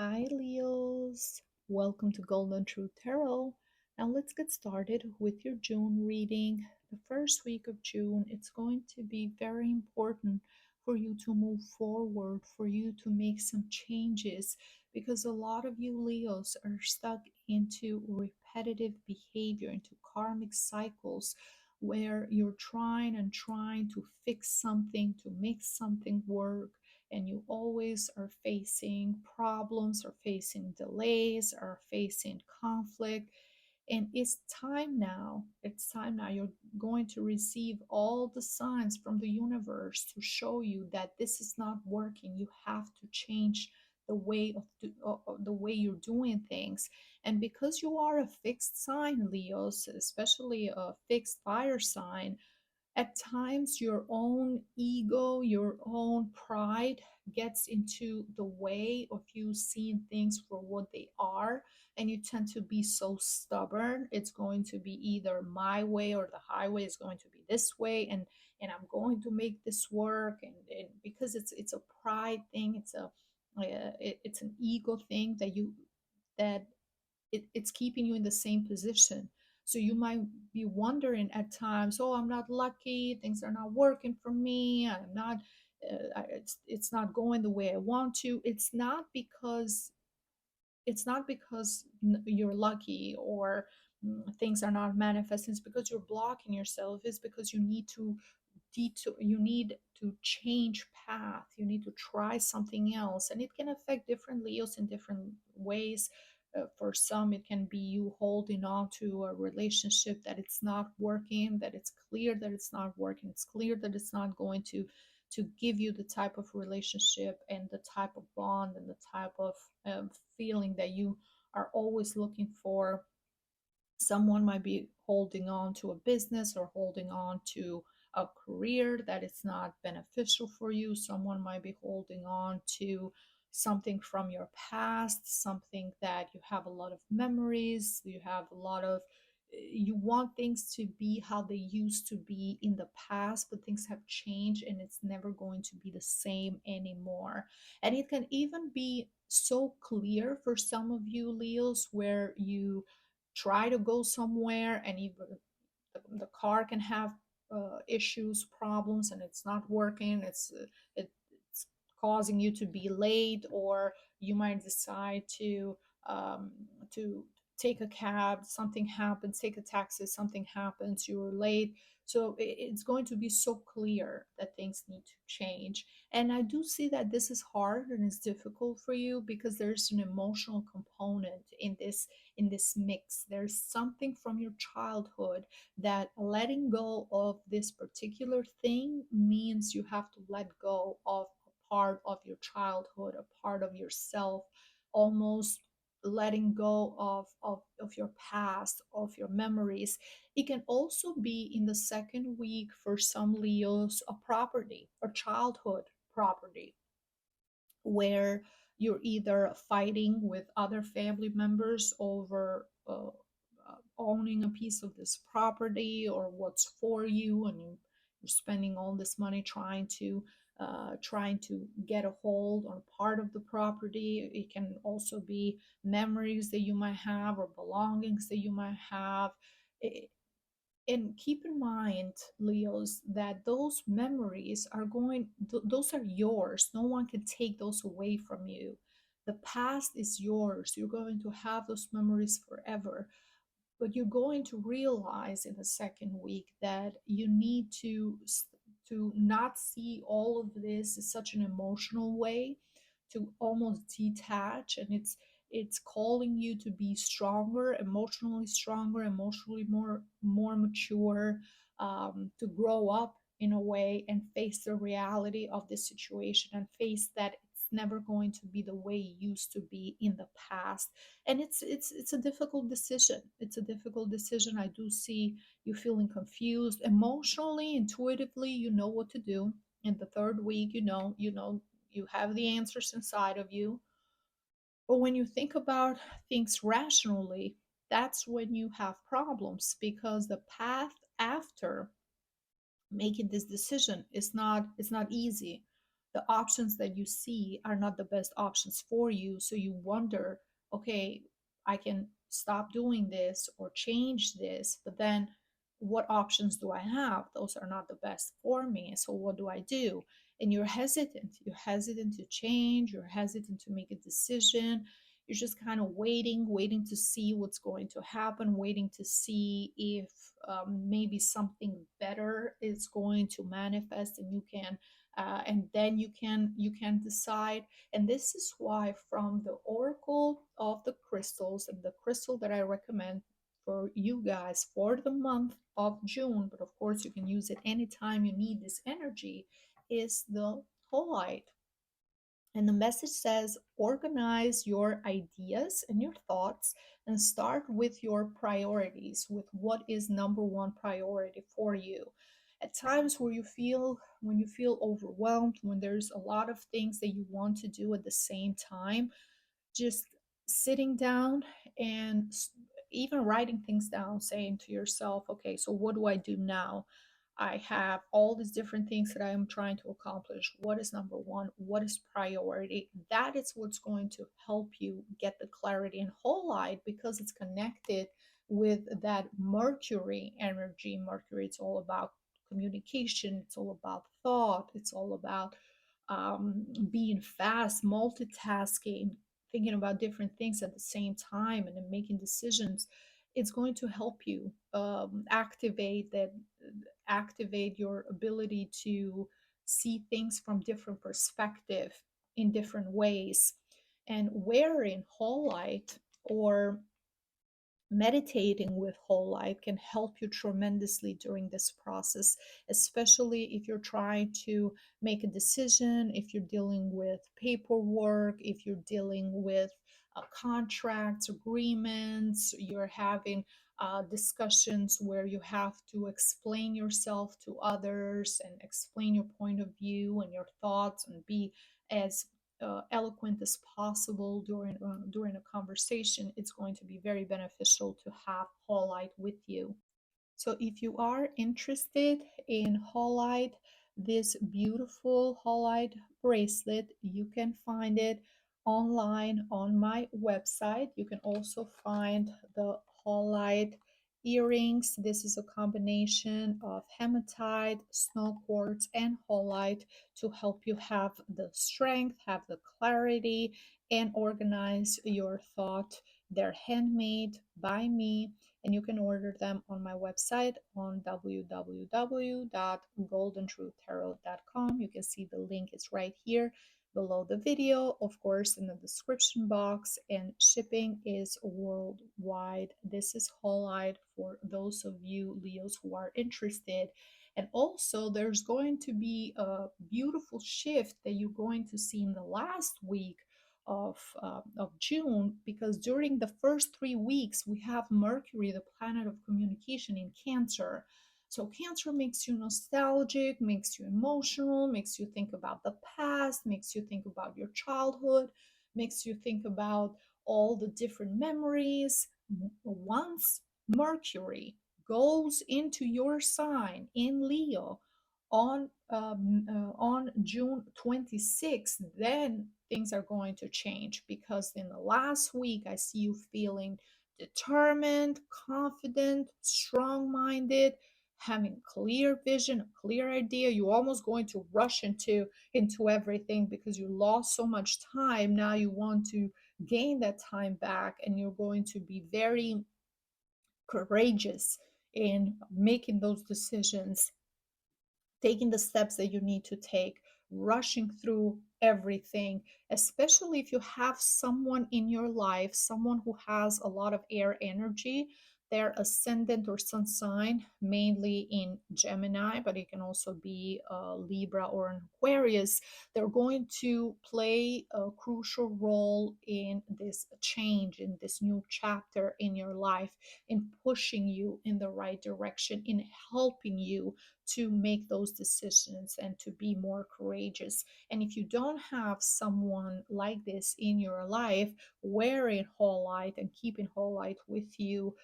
Hi, Leos. Welcome to Golden Truth Tarot. Now, let's get started with your June reading. The first week of June, it's going to be very important for you to move forward, for you to make some changes, because a lot of you, Leos, are stuck into repetitive behavior, into karmic cycles where you're trying and trying to fix something, to make something work, and you always are facing problems, or facing delays, or facing conflict. And it's time now. It's time now. You're going to receive all the signs from the universe to show you that this is not working. You have to change the way you're doing things. And because you are a fixed sign, Leos, especially a fixed fire sign, at times your own ego, your own pride gets into the way of you seeing things for what they are, and you tend to be so stubborn. It's going to be either my way or the highway is going to be this way, and I'm going to make this work. And because it's a pride thing, it's an ego thing that it's keeping you in the same position. So you might be wondering at times, oh, I'm not lucky, things are not working for me, I'm not, it's not going the way I want to. It's not because you're lucky, or things are not manifesting. It's because you're blocking yourself. It's because you need to change path. You need to try something else, and it can affect different Leos in different ways. For some, it can be you holding on to a relationship that it's not working, that it's clear that it's not working, it's clear that it's not going to give you the type of relationship and the type of bond and the type of feeling that you are always looking for. Someone might be holding on to a business or holding on to a career that is not beneficial for you. Someone might be holding on to something from your past, something that you have a lot of memories, you have a lot of, you want things to be how they used to be in the past, but things have changed and it's never going to be the same anymore. And it can even be so clear for some of you, Leos, where you try to go somewhere, and even the car can have issues, problems, and it's not working. It's causing you to be late, or you might decide um, to take a cab, something happens, take a taxi, something happens, you're late. So it's going to be so clear that things need to change. And I do see that this is hard and it's difficult for you, because there's an emotional component in this mix. There's something from your childhood that letting go of this particular thing means you have to let go of a part of your childhood, a part of yourself, almost letting go of your past, of your memories. It can also be in the second week for some Leos, a property, a childhood property, where you're either fighting with other family members over owning a piece of this property, or what's for you, and you're spending all this money trying to get a hold on part of the property. It can also be memories that you might have, or belongings that you might have. And keep in mind, Leos, that those memories are those are yours. No one can take those away from you. The past is yours. You're going to have those memories forever. But you're going to realize in the second week that you need to not see all of this as such an emotional way, to almost detach. And it's calling you to be stronger, emotionally more mature, to grow up in a way and face the reality of this situation, and face that it's never going to be the way it used to be in the past. And it's a difficult decision. It's a difficult decision. I do see you feeling confused emotionally, intuitively. You know what to do. In the third week, you have the answers inside of you. But when you think about things rationally, that's when you have problems, because the path after making this decision is not easy. the options that you see are not the best options for you. So you wonder, okay, I can stop doing this or change this, but then what options do I have? Those are not the best for me. So what do I do? And you're hesitant. You're hesitant to change. You're hesitant to make a decision. You're just kind of waiting to see what's going to happen, waiting to see if maybe something better is going to manifest, and then you can decide. And this is why, from the oracle of the crystals, and the crystal that I recommend for you guys for the month of June, but of course you can use it anytime you need this energy, is the holite. And the message says, organize your ideas and your thoughts and start with your priorities, with what is number one priority for you. At times where when you feel overwhelmed, when there's a lot of things that you want to do at the same time, just sitting down and even writing things down, saying to yourself, okay, so what do I do now? I have all these different things that I am trying to accomplish. What is number one? What is priority? That is what's going to help you get the clarity and whole light, because it's connected with that Mercury energy. Mercury, it's all about communication, it's all about thought, it's all about being fast, multitasking, thinking about different things at the same time, and then making decisions. It's going to help you activate your ability to see things from different perspective in different ways. And wearing whole light or meditating with whole life can help you tremendously during this process, especially if you're trying to make a decision, if you're dealing with paperwork, if you're dealing with contracts, agreements, you're having discussions where you have to explain yourself to others and explain your point of view and your thoughts, and be as eloquent as possible during a conversation. It's going to be very beneficial to have whole light with you. So if you are interested in Holite, this beautiful Holite bracelet, you can find it online on my website. You can also find the Holite earrings. This is a combination of hematite, snow quartz, and Holite to help you have the strength, have the clarity, and organize your thought. They're handmade by me, and you can order them on my website on www.goldandtruthtarot.com. You can see the link is right here below the video, of course, in the description box, and shipping is worldwide. This is Holite for those of you Leos who are interested. And also, there's going to be a beautiful shift that you're going to see in the last week of June, because during the first 3 weeks we have Mercury, the planet of communication, in Cancer. So Cancer makes you nostalgic, makes you emotional, makes you think about the past, makes you think about your childhood, makes you think about all the different memories. Once Mercury goes into your sign in Leo on June 26th, then things are going to change, because in the last week I see you feeling determined, confident, strong-minded, having clear vision, a clear idea. You're almost going to rush into everything because you lost so much time. Now you want to gain that time back, and you're going to be very courageous in making those decisions, taking the steps that you need to take, rushing through everything, especially if you have someone in your life, someone who has a lot of air energy. Their ascendant or sun sign, mainly in Gemini, but it can also be Libra or an Aquarius. They're going to play a crucial role in this change, in this new chapter in your life, in pushing you in the right direction, in helping you to make those decisions and to be more courageous. And if you don't have someone like this in your life, wearing whole light and keeping whole light with you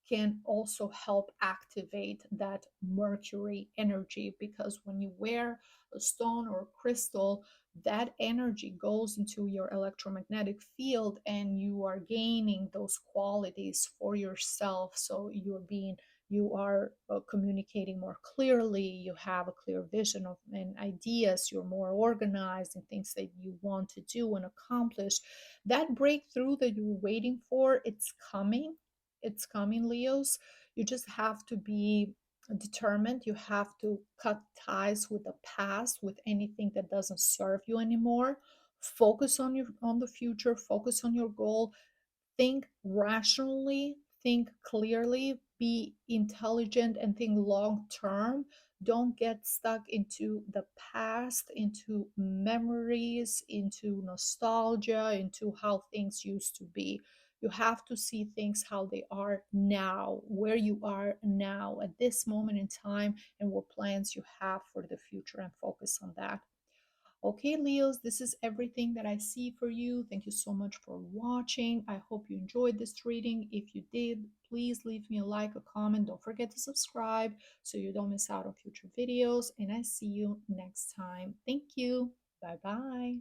can also help activate that Mercury energy, because when you wear a stone or a crystal, that energy goes into your electromagnetic field and you are gaining those qualities for yourself. So you are communicating more clearly, you have a clear vision of and ideas, you're more organized in things that you want to do and accomplish. That breakthrough that you're waiting for, it's coming, Leos. You just have to be determined. You have to cut ties with the past, with anything that doesn't serve you anymore. Focus on the future, focus on your goal, think rationally, think clearly, be intelligent, and think long term. Don't get stuck into the past, into memories, into nostalgia, into how things used to be. You have to see things how they are now, where you are now at this moment in time, and what plans you have for the future, and focus on that. Okay, Leos, this is everything that I see for you. Thank you so much for watching. I hope you enjoyed this reading. If you did, please leave me a like, a comment. Don't forget to subscribe so you don't miss out on future videos. And I see you next time. Thank you. Bye bye.